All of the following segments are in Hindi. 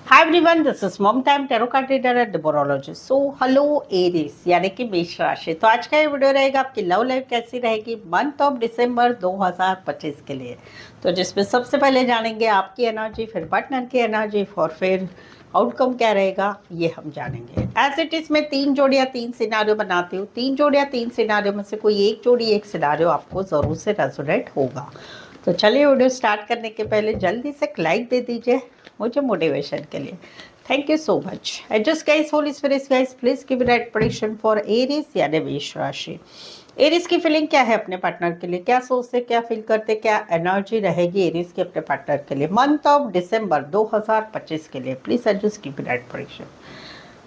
Hi everyone, this is Mamata, I am tarot card reader and numerologist. So hello Aries यानी कि मेष राशि। तो आज का ये वीडियो रहेगा आपकी लव लाइफ कैसी रहेगी मंथ ऑफ दिसंबर 2025 के लिए। तो जिसमें सबसे पहले जानेंगे आपकी एनर्जी, फिर पार्टनर की एनर्जी और फिर आउटकम क्या रहेगा ये हम जानेंगे। एज इट इज मैं 3 जोड़ियाँ 3 सिनारियो बनाती हूँ। 3 जोड़ियाँ 3 सिनारियो में से कोई एक जोड़ी एक सिनारियो आपको ज़रूर से रेजोनेट होगा। तो चलिए वीडियो स्टार्ट करने के पहले जल्दी से एक लाइक दे दीजिए मुझे मोटिवेशन के लिए। Thank you so much. And just guys, holy spirits guys, please give right prediction for Aries यानी मेष राशि। एरीज की फीलिंग क्या है अपने पार्टनर के लिए, क्या सोचते, क्या फील करते, क्या एनर्जी रहेगी एरीज के अपने पार्टनर के लिए मंथ ऑफ दिसंबर 2025 के लिए। Please just give right prediction.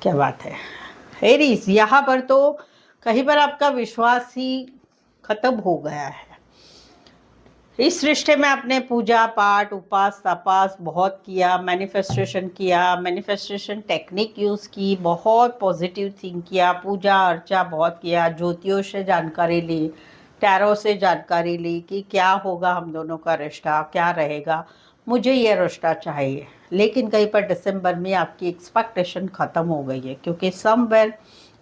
क्या बात है एरीज, यहाँ पर तो कहीं पर आपका विश्वास ही खत्म हो गया है। इस रिश्ते में आपने पूजा पाठ उपास तपास बहुत किया, मैनिफेस्टेशन टेक्निक यूज़ की, बहुत पॉजिटिव थिंक किया, पूजा अर्चा बहुत किया, ज्योतियों से जानकारी ली, टैरो से जानकारी ली कि क्या होगा हम दोनों का रिश्ता, क्या रहेगा, मुझे ये रिश्ता चाहिए। लेकिन कहीं पर दिसंबर में आपकी एक्सपेक्टेशन ख़त्म हो गई है, क्योंकि समवेयर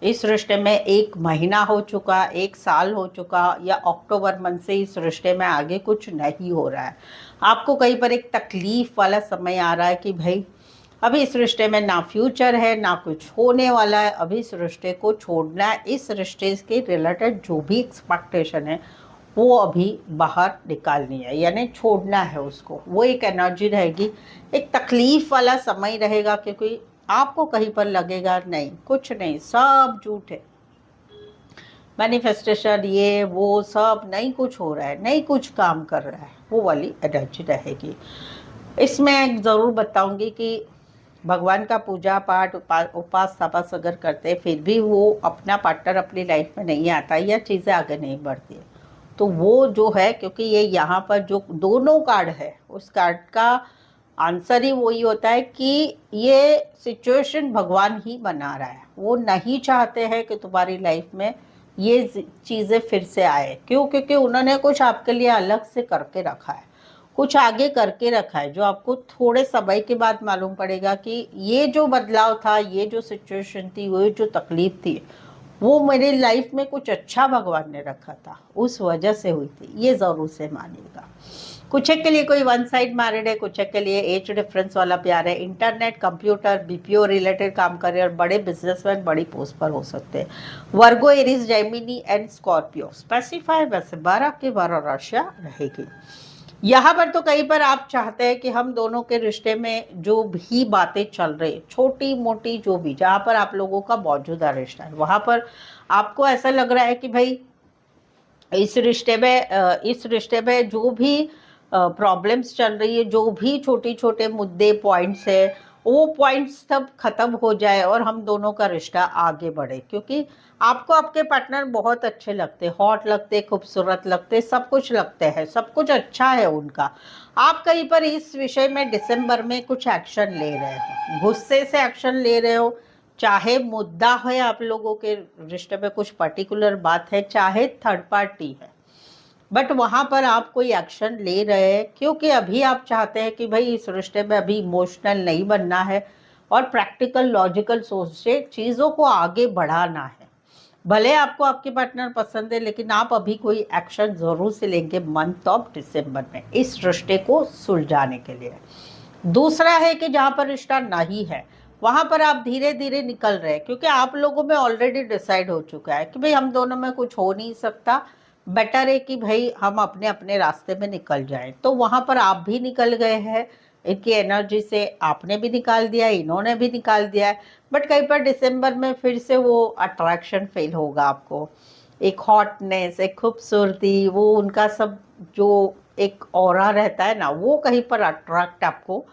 इस रिश्ते में 1 महीना हो चुका, 1 साल हो चुका, या अक्टूबर मंथ से इस रिश्ते में आगे कुछ नहीं हो रहा है। आपको कहीं पर एक तकलीफ वाला समय आ रहा है कि भाई अभी इस रिश्ते में ना फ्यूचर है ना कुछ होने वाला है, अभी इस रिश्ते को छोड़ना है। इस रिश्ते के रिलेटेड जो भी एक्सपेक्टेशन है वो अभी बाहर निकालनी है, यानी छोड़ना है उसको। वो एक एनर्जी रहेगी, एक तकलीफ वाला समय रहेगा, क्योंकि आपको कहीं पर लगेगा नहीं, कुछ नहीं, सब झूठ है, मैनिफेस्टेशन ये वो सब नहीं कुछ हो रहा है, नहीं कुछ काम कर रहा है, वो वाली एनर्जी रहेगी। इसमें ज़रूर बताऊंगी कि भगवान का पूजा पाठ उपास तपास अगर करते फिर भी वो अपना पार्टनर अपनी लाइफ में नहीं आता या चीज़ें आगे नहीं बढ़ती है, तो वो जो है, क्योंकि ये यहाँ पर जो दोनों कार्ड है उस कार्ड का आंसर ही वही होता है कि ये सिचुएशन भगवान ही बना रहा है। वो नहीं चाहते हैं कि तुम्हारी लाइफ में ये चीज़ें फिर से आए। क्यों? क्योंकि उन्होंने कुछ आपके लिए अलग से करके रखा है, कुछ आगे करके रखा है, जो आपको थोड़े समय के बाद मालूम पड़ेगा कि ये जो बदलाव था, ये जो सिचुएशन थी, वो जो तकलीफ थी, वो मेरे लाइफ में कुछ अच्छा भगवान ने रखा था, उस वजह से हुई थी। ये ज़रूर से मानिएगा। कुछ एक के लिए कोई वन साइड मैरिड है, कुछ एक के लिए एज डिफरेंस वाला प्यार है, इंटरनेट कंप्यूटर बीपीओ रिलेटेड काम कर रहे हैं और बड़े बिजनेसमैन बड़ी पोस्ट पर हो सकते हैं। Virgo, Aries, Gemini and Scorpio specify वैसे 12 के 12 राशियाँ रहेगी। यहाँ पर तो कहीं पर आप चाहते हैं कि हम दोनों के रिश्ते में जो भी बातें चल रही, छोटी मोटी जो भी, जहाँ पर आप लोगों का मौजूदा रिश्ता है, वहाँ पर आपको ऐसा लग रहा है कि भाई इस रिश्ते में जो भी प्रॉब्लम्स चल रही है, जो भी छोटे छोटे मुद्दे पॉइंट्स है, वो पॉइंट्स सब खत्म हो जाए और हम दोनों का रिश्ता आगे बढ़े। क्योंकि आपको आपके पार्टनर बहुत अच्छे लगते, हॉट लगते, खूबसूरत लगते, सब कुछ लगते हैं, सब कुछ अच्छा है उनका। आप कहीं पर इस विषय में दिसंबर में कुछ एक्शन ले रहे हो, गुस्से से एक्शन ले रहे हो, चाहे मुद्दा है आप लोगों के रिश्ते में कुछ पर्टिकुलर बात है, चाहे थर्ड पार्टी है, बट वहाँ पर आप कोई एक्शन ले रहे हैं, क्योंकि अभी आप चाहते हैं कि भाई इस रिश्ते में अभी इमोशनल नहीं बनना है और प्रैक्टिकल लॉजिकल सोच से चीज़ों को आगे बढ़ाना है। भले आपको आपके पार्टनर पसंद है, लेकिन आप अभी कोई एक्शन ज़रूर से लेंगे मंथ ऑफ दिसंबर में इस रिश्ते को सुलझाने के लिए। दूसरा है कि जहाँ पर रिश्ता नहीं है वहाँ पर आप धीरे धीरे निकल रहे हैं, क्योंकि आप लोगों में ऑलरेडी डिसाइड हो चुका है कि भाई हम दोनों में कुछ हो नहीं सकता, बेटर है कि भाई हम अपने अपने रास्ते में निकल जाएं। तो वहाँ पर आप भी निकल गए हैं, इनकी एनर्जी से आपने भी निकाल दिया, इन्होंने भी निकाल दिया है। बट कहीं पर दिसंबर में फिर से वो अट्रैक्शन फील होगा आपको, एक हॉटनेस, एक खूबसूरती, वो उनका सब जो एक ऑरा रहता है ना, वो कहीं पर अट्रैक्ट आपको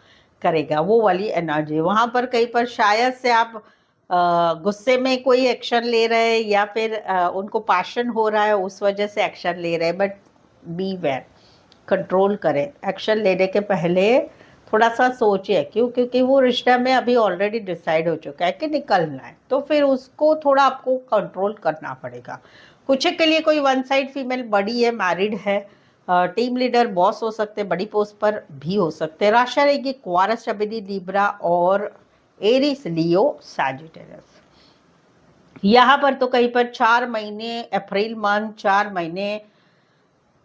करेगा, वो वाली एनर्जी। वहाँ पर कहीं पर शायद से आप गुस्से में कोई एक्शन ले रहे हैं, या फिर उनको पैशन हो रहा है उस वजह से एक्शन ले रहे हैं। बट बी वेयर, कंट्रोल करें, एक्शन लेने के पहले थोड़ा सा सोचिए। क्यों? क्योंकि वो रिश्ता में अभी ऑलरेडी डिसाइड हो चुका है कि निकलना है, तो फिर उसको थोड़ा आपको कंट्रोल करना पड़ेगा। कुछ के लिए कोई वन साइड फीमेल बड़ी है, मैरिड है, टीम लीडर, बॉस हो सकते हैं, बड़ी पोस्ट पर भी हो सकते हैं। राशि रहेगी क्वारस, शबीदी, लिब्रा और एरिस, लियो, सैजिटेरियस। यहाँ पर तो कहीं पर 4 महीने अप्रैल मंथ, 4 महीने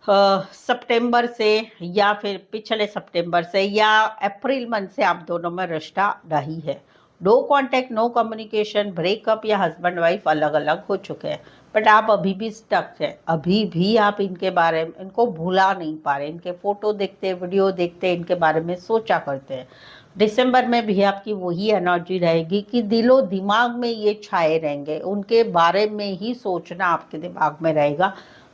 सितंबर से या फिर पिछले सितंबर से या अप्रैल मंथ से आप दोनों में रिश्ता नहीं है। No contact, no communication, breakup या हस्बैंड वाइफ अलग अलग हो चुके हैं, बट आप अभी भी स्टक हैं। अभी भी आप इनके बारे में, इनको भुला नहीं पा रहे, इनके फोटो देखते, वीडियो देखते, इनके बारे में सोचा करते हैं। दिसंबर में भी आपकी वही एनर्जी रहेगी कि दिलो दिमाग में ये छाए रहेंगे, उनके बारे में ही सोचना आपके दिमाग में रहेगा,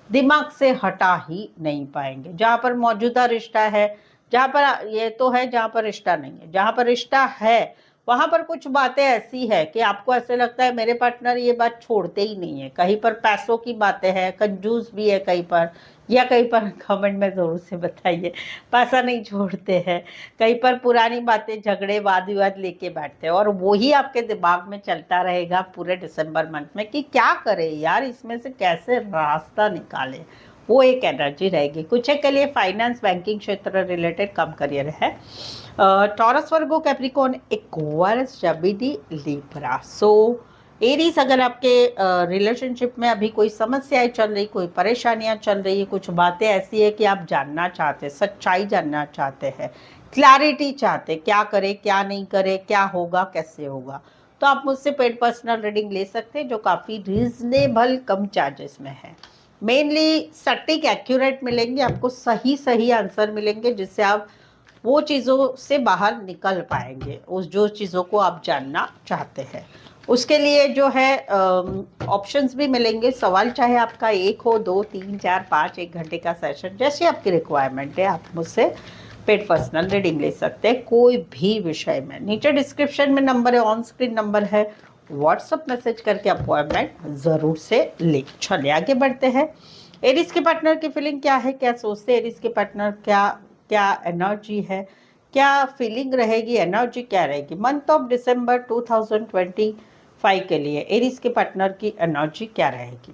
दिमाग से हटा ही नहीं पाएंगे। जहाँ पर मौजूदा रिश्ता है, जहाँ पर ये तो है, जहाँ पर रिश्ता नहीं है, जहाँ पर रिश्ता है वहां पर कुछ बातें ऐसी है कि आपको ऐसे लगता है मेरे पार्टनर ये बात छोड़ते ही नहीं है। कहीं पर पैसों की बातें हैं, कंजूस भी है कहीं पर, या कहीं पर कमेंट में जरूर से बताइए पैसा नहीं छोड़ते हैं। कहीं पर पुरानी बातें, झगड़े, वाद विवाद लेके बैठते हैं और वही आपके दिमाग में चलता रहेगा पूरे दिसंबर मंथ में कि क्या करें यार, इसमें से कैसे रास्ता निकाले। वो एक एनर्जी रहेगी। कुछ के लिए फाइनेंस, बैंकिंग क्षेत्र रिलेटेड कम करियर है। Taurus, Virgo, Capricorn, Aquarius, Gemini, Libra. So Aries, अगर आपके रिलेशनशिप में अभी कोई समस्याएं चल रही, कोई परेशानियां चल रही है, कुछ बातें ऐसी है कि आप जानना चाहते, सच्चाई जानना चाहते हैं, क्लैरिटी चाहते, क्या करें क्या नहीं करें, क्या होगा कैसे होगा, तो आप मुझसे पेड पर्सनल रीडिंग ले सकते हैं, जो काफ़ी रीजनेबल कम चार्जेस में है। मेनली सटीक एक्यूरेट मिलेंगे आपको, सही सही आंसर मिलेंगे जिससे आप वो चीज़ों से बाहर निकल पाएंगे, उस जो चीज़ों को आप जानना चाहते हैं। उसके लिए जो है ऑप्शंस भी मिलेंगे। सवाल चाहे आपका 1 हो, 2, 3, 4, 5, 1 घंटे का सेशन, जैसे आपकी रिक्वायरमेंट है, आप मुझसे पेड पर्सनल रीडिंग ले सकते हैं कोई भी विषय में। नीचे डिस्क्रिप्शन में नंबर है, ऑन स्क्रीन नंबर है, व्हाट्सअप मैसेज करके अपॉइंटमेंट ज़रूर से ले। चलिए आगे बढ़ते हैं। एरिस के पार्टनर की फीलिंग क्या है, क्या सोचते हैं एरिस के पार्टनर, क्या क्या एनर्जी है, क्या फीलिंग रहेगी, एनर्जी क्या रहेगी मंथ ऑफ दिसंबर 2025 के लिए एरिस के पार्टनर की एनर्जी क्या रहेगी।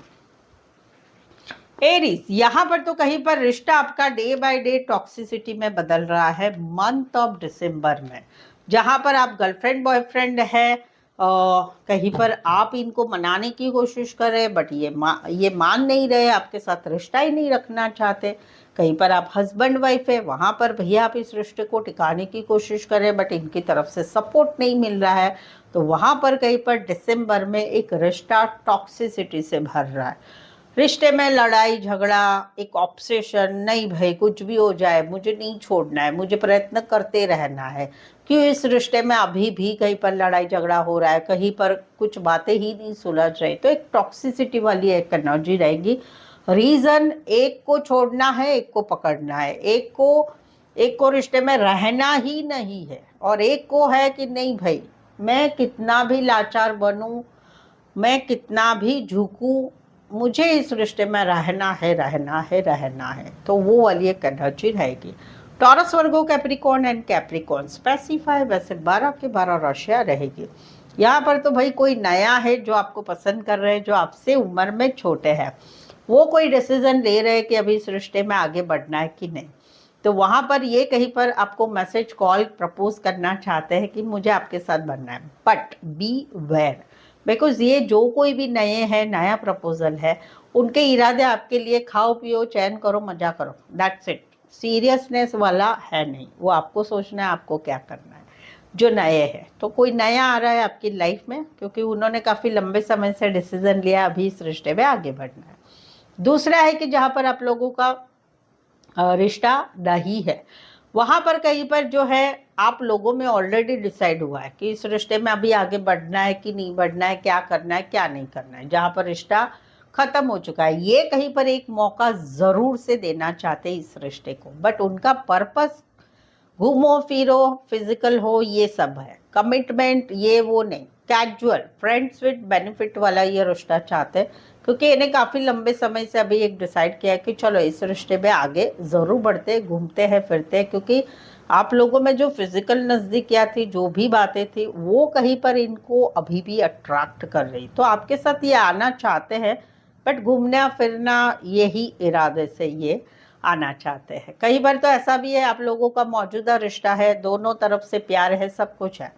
एरिस, यहाँ पर तो कहीं पर रिश्ता आपका डे बाय डे टॉक्सिसिटी में बदल रहा है मंथ ऑफ दिसंबर में। जहाँ पर आप गर्लफ्रेंड बॉयफ्रेंड है, कहीं पर आप इनको मनाने की कोशिश कर रहे हैं बट ये मान नहीं रहे, आपके साथ रिश्ता ही नहीं रखना चाहते। कहीं पर आप हस्बैंड वाइफ है, वहाँ पर भैया आप इस रिश्ते को टिकाने की कोशिश कर रहे हैं बट इनकी तरफ से सपोर्ट नहीं मिल रहा है। तो वहाँ पर कहीं पर दिसंबर में एक रिश्ता टॉक्सिसिटी से भर रहा है। रिश्ते में लड़ाई झगड़ा, एक ऑब्सेशन, नहीं भाई कुछ भी हो जाए मुझे नहीं छोड़ना है, मुझे प्रयत्न करते रहना है। क्यों इस रिश्ते में अभी भी कहीं पर लड़ाई झगड़ा हो रहा है, कहीं पर कुछ बातें ही नहीं सुलझ रही, तो एक टॉक्सिसिटी वाली एक एनर्जी रहेगी। रीजन, एक को छोड़ना है, एक को पकड़ना है, एक को रिश्ते में रहना ही नहीं है, और एक को है कि नहीं भाई मैं कितना भी लाचार बनूं, मैं कितना भी झुकूं, मुझे इस रिश्ते में रहना है रहना है रहना है। तो वो वाली एक एनर्जी रहेगी। Taurus, Virgo, Capricorn and Capricorn specify वैसे 12 के 12 राशियाँ रहेगी। यहाँ पर तो भाई कोई नया है जो आपको पसंद कर रहे हैं, जो आपसे उम्र में छोटे हैं, वो कोई डिसीजन ले रहे हैं कि अभी इस रिश्ते में आगे बढ़ना है कि नहीं। तो वहाँ पर ये कहीं पर आपको मैसेज, कॉल, प्रपोज करना चाहते हैं कि मुझे आपके साथ बनना है, बट बी वेयर, बिकॉज ये जो कोई भी नए हैं, नया प्रपोजल है, उनके इरादे आपके लिए खाओ पियो चैन करो मजा करो, दैट्स इट। सीरियसनेस वाला है नहीं, वो आपको सोचना है आपको क्या करना है। जो नए हैं तो कोई नया आ रहा है आपकी लाइफ में, क्योंकि उन्होंने काफ़ी लंबे समय से डिसीजन लिया अभी इस रिश्ते में आगे बढ़ना है। दूसरा है कि जहाँ पर आप लोगों का रिश्ता नहीं है, वहाँ पर कहीं पर जो है आप लोगों में ऑलरेडी डिसाइड हुआ है कि इस रिश्ते में अभी आगे बढ़ना है कि नहीं बढ़ना है, क्या करना है क्या नहीं करना है। जहाँ पर रिश्ता खत्म हो चुका है, ये कहीं पर एक मौका ज़रूर से देना चाहते हैं इस रिश्ते को, बट उनका पर्पस घूमो फिरो, फिजिकल हो, ये सब है। कमिटमेंट ये वो नहीं, कैजुअल फ्रेंड्स विद बेनिफिट वाला ये रिश्ता चाहते हैं, क्योंकि इन्हें काफ़ी लंबे समय से अभी एक डिसाइड किया है कि चलो इस रिश्ते में आगे ज़रूर बढ़ते हैं, घूमते हैं फिरते हैं, क्योंकि आप लोगों में जो फिजिकल नज़दीकियाँ थी, जो भी बातें थी, वो कहीं पर इनको अभी भी अट्रैक्ट कर रही। तो आपके साथ ये आना चाहते हैं, बट घूमना फिरना यही इरादे से ये आना चाहते हैं। कई बार तो ऐसा भी है, आप लोगों का मौजूदा रिश्ता है, दोनों तरफ से प्यार है, सब कुछ है,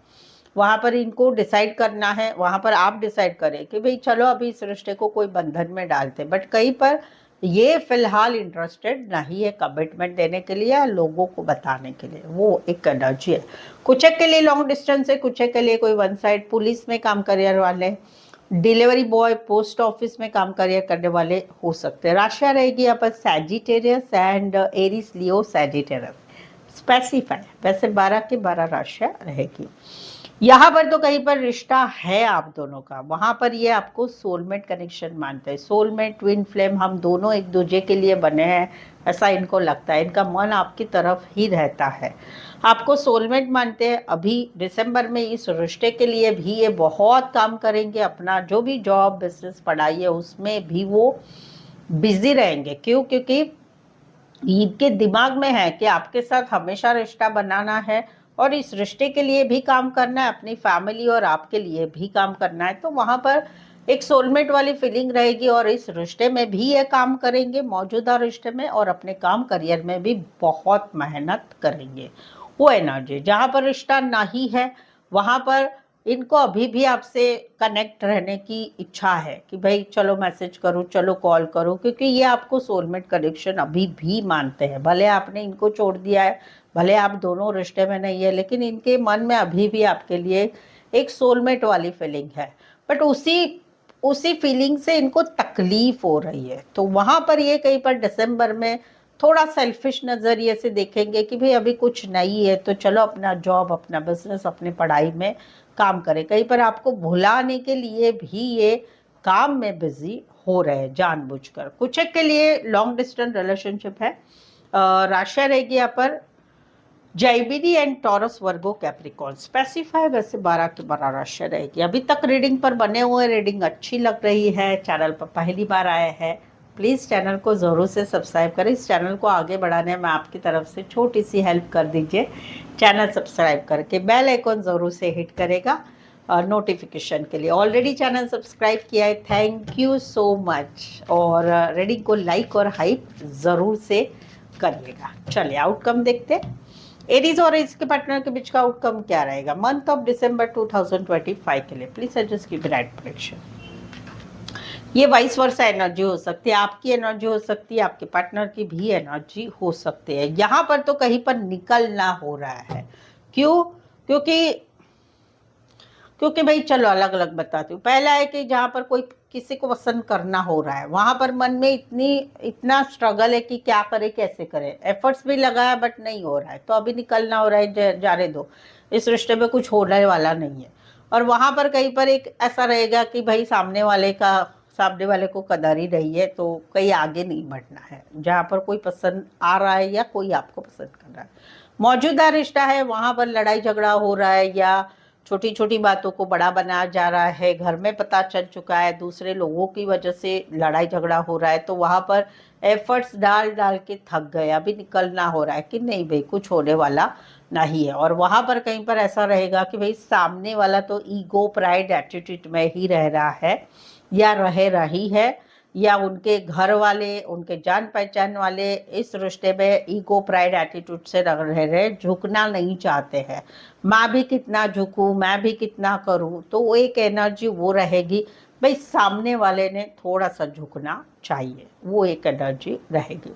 वहां पर इनको डिसाइड करना है, वहां पर आप डिसाइड करें कि भाई चलो अभी इस रिश्ते को कोई बंधन में डालते, बट कहीं पर ये फिलहाल इंटरेस्टेड नहीं है कमिटमेंट देने के लिए या लोगों को बताने के लिए, वो एक एनर्जी है। कुछ एक के लिए लॉन्ग डिस्टेंस है, कुछ एक के लिए कोई वन साइड, पुलिस में काम करियर वाले, डिलीवरी बॉय, पोस्ट ऑफिस में काम करियर करने वाले हो सकते हैं। राशियां रहेगी यहाँ पर Sagittarius and Aries, Leo, Sagittarius specify, वैसे 12 की 12 राशियां रहेगी। यहाँ पर तो कहीं पर रिश्ता है आप दोनों का, वहां पर ये आपको सोलमेट कनेक्शन मानते हैं, सोलमेट, ट्विन फ्लेम, हम दोनों एक दूसरे के लिए बने हैं, ऐसा इनको लगता है, इनका मन आपकी तरफ ही रहता है, आपको सोलमेट मानते हैं। अभी दिसंबर में इस रिश्ते के लिए भी ये बहुत काम करेंगे, अपना जो भी जॉब, बिजनेस, पढ़ाई है उसमें भी वो बिजी रहेंगे। क्यों? क्योंकि इनके दिमाग में है कि आपके साथ हमेशा रिश्ता बनाना है और इस रिश्ते के लिए भी काम करना है, अपनी फैमिली और आपके लिए भी काम करना है, तो वहां पर एक सोलमेट वाली फीलिंग रहेगी और इस रिश्ते में भी ये काम करेंगे, मौजूदा रिश्ते में, और अपने काम करियर में भी बहुत मेहनत करेंगे। वो एनर्जी जहां पर रिश्ता नहीं है वहां पर इनको अभी भी आपसे कनेक्ट रहने की इच्छा है कि भाई चलो मैसेज करो, चलो कॉल करो, क्योंकि ये आपको सोलमेट कनेक्शन अभी भी मानते हैं। भले आपने इनको छोड़ दिया है, भले आप दोनों रिश्ते में नहीं है, लेकिन इनके मन में अभी भी आपके लिए एक सोलमेट वाली फीलिंग है, बट उसी उसी फीलिंग से इनको तकलीफ हो रही है। तो वहां पर ये कहीं पर दिसंबर में थोड़ा सेल्फिश नजरिए से देखेंगे कि भाई अभी कुछ नहीं है तो चलो अपना जॉब, अपना बिजनेस, अपनी पढ़ाई में काम करें। कहीं पर आपको भुलाने के लिए भी ये काम में बिजी हो रहे हैं जानबूझकर। कुछ एक के लिए लॉन्ग डिस्टेंस रिलेशनशिप है। राशियां रहेगी यहाँ पर Gemini and Taurus, Virgo, Capricorn specify, वैसे 12 की 12 राशियां रहेगी। अभी तक रीडिंग पर बने हुए, रीडिंग अच्छी लग रही है, चैनल पर पहली बार आए हैं, प्लीज़ चैनल को ज़रूर से सब्सक्राइब करें। इस चैनल को आगे बढ़ाने में आपकी तरफ से छोटी सी हेल्प कर दीजिए, चैनल सब्सक्राइब करके बेल आइकॉन ज़रूर से हिट करेगा नोटिफिकेशन के लिए। ऑलरेडी चैनल सब्सक्राइब किया है, थैंक यू सो मच, और रीडिंग को लाइक और हाइप ज़रूर से करिएगा। चलिए आउटकम देखते हैं। एरीज और इसके पार्टनर के बीच का आउटकम क्या रहेगा मंथ ऑफ दिसंबर 2025 के लिए? प्लीज सजेस्ट की राइट प्रेडिक्शन। ये वाइस वर्सा एनर्जी हो सकती है, आपकी एनर्जी हो सकती है, आपके पार्टनर की भी एनर्जी हो सकती है। यहाँ पर तो कहीं पर निकलना हो रहा है। क्यों? क्योंकि क्योंकि भाई चलो अलग अलग बताती हूँ। पहला है कि जहाँ पर कोई किसी को पसंद करना हो रहा है, वहां पर मन में इतना स्ट्रगल है कि क्या करे, कैसे करे, एफर्ट्स भी लगाया बट नहीं हो रहा है, तो अभी निकलना हो रहा है, जाने दो, इस रिश्ते में कुछ होने वाला नहीं है। और वहां पर कहीं पर एक ऐसा रहेगा कि भाई सामने वाले को कदर ही नहीं है, तो कहीं आगे नहीं बढ़ना है। जहाँ पर कोई पसंद आ रहा है या कोई आपको पसंद कर रहा है, मौजूदा रिश्ता है, वहां पर लड़ाई झगड़ा हो रहा है या छोटी छोटी बातों को बड़ा बनाया जा रहा है, घर में पता चल चुका है, दूसरे लोगों की वजह से लड़ाई झगड़ा हो रहा है, तो वहां पर एफर्ट्स डाल डाल के थक गए, अभी निकलना हो रहा है कि नहीं भाई कुछ होने वाला नहीं है। और वहां पर कहीं पर ऐसा रहेगा कि भाई सामने वाला तो ईगो, प्राइड, एटीट्यूड में ही रह रहा है या रह रही है, या उनके घर वाले, उनके जान पहचान वाले इस रिश्ते में ईगो, प्राइड, एटीट्यूड से रह रहे, झुकना नहीं चाहते हैं। मैं भी कितना झुकूं, मैं भी कितना करूं, तो वो एक एनर्जी वो रहेगी भाई सामने वाले ने थोड़ा सा झुकना चाहिए, वो एक एनर्जी रहेगी।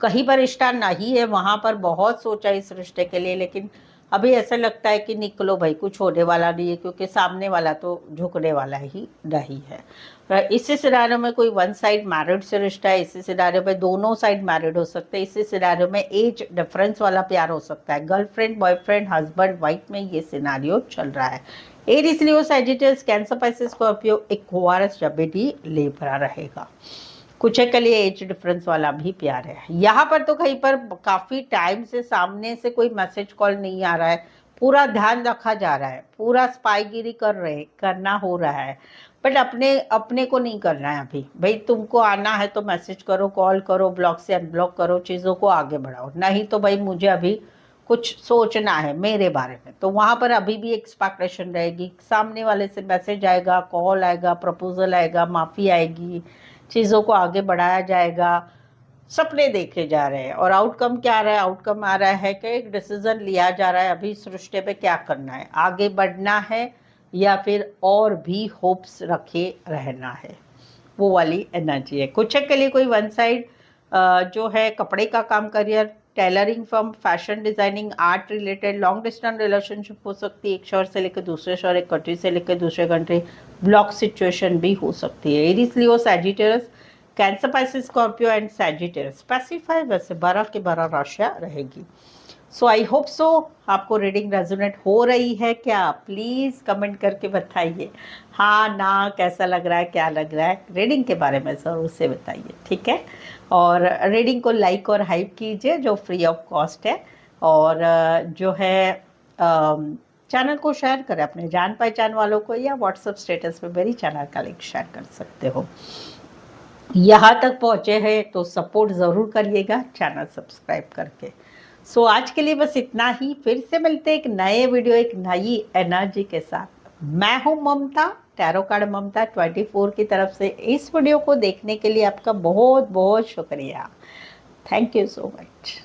कहीं पर रिश्ता नहीं है, वहां पर बहुत सोचा इस रिश्ते के लिए, लेकिन अभी ऐसा लगता है कि निकलो भाई कुछ होने वाला नहीं है, क्योंकि सामने वाला तो झुकने वाला ही नहीं है। इसी सिनारियो में कोई वन साइड मैरिड से रिश्ता है, इसी सिनारियो में दोनों साइड मैरिड हो सकते हैं, इसी सिनारियो में एज डिफरेंस वाला प्यार हो सकता है, गर्लफ्रेंड, बॉयफ्रेंड, हस्बैंड वाइफ में ये सिनारियो चल रहा है। Aries, Leo, Sagittarius, Cancer, Pisces, Scorpio, Aquarius, Gemini, Libra रहेगा। कुछ के लिए एज डिफरेंस वाला भी प्यार है। यहाँ पर तो कहीं पर काफी टाइम से सामने से कोई मैसेज कॉल नहीं आ रहा है, पूरा ध्यान रखा जा रहा है, पूरा स्पाईगिरी करना हो रहा है, बट अपने अपने को नहीं करना है अभी। भाई तुमको आना है तो मैसेज करो, कॉल करो, ब्लॉक से अनब्लॉक करो, चीज़ों को आगे बढ़ाओ, नहीं तो भाई मुझे अभी कुछ सोचना है मेरे बारे में। तो वहाँ पर अभी भी एक्सपेक्टेशन रहेगी, सामने वाले से मैसेज आएगा, कॉल आएगा, प्रपोजल आएगा, माफ़ी आएगी, चीज़ों को आगे बढ़ाया जाएगा, सपने देखे जा रहे हैं। और आउटकम क्या आ रहा है? आउटकम आ रहा है कि एक डिसीजन लिया जा रहा है अभी इस रिश्ते पे क्या करना है, आगे बढ़ना है या फिर और भी होप्स रखे रहना है, वो वाली एनर्जी है। कुछ के लिए कोई वन साइड जो है कपड़े का काम, career, tailoring firm, fashion designing, art related, long distance relationship हो सकती है, एक शहर से लेकर दूसरे शहर, एक कंट्री से लेकर दूसरे कंट्री, ब्लॉक सिचुएशन भी हो सकती है। Aries, Leo, Sagittarius, Cancer, Pisces, Scorpio and Sagittarius. Specify वैसे 12 के 12 राशियाँ रहेगी। सो आई होप सो आपको रीडिंग रेजोनेट हो रही है क्या? प्लीज़ कमेंट करके बताइए, हाँ ना, कैसा लग रहा है, क्या लग रहा है, रीडिंग के बारे में ज़रूर से बताइए, ठीक है। और रीडिंग को लाइक और हाइप कीजिए जो फ्री ऑफ कॉस्ट है। और जो है चैनल को शेयर करें अपने जान पहचान वालों को, या व्हाट्सएप स्टेटस पे मेरी चैनल का लिंक शेयर कर सकते हो। यहाँ तक पहुँचे हैं तो सपोर्ट ज़रूर करिएगा चैनल सब्सक्राइब करके। सो आज के लिए बस इतना ही। फिर से मिलते एक नए वीडियो, एक नई एनर्जी के साथ। मैं हूँ ममता, टैरो कार्ड ममता 24 की तरफ से। इस वीडियो को देखने के लिए आपका बहुत बहुत शुक्रिया। Thank you so much.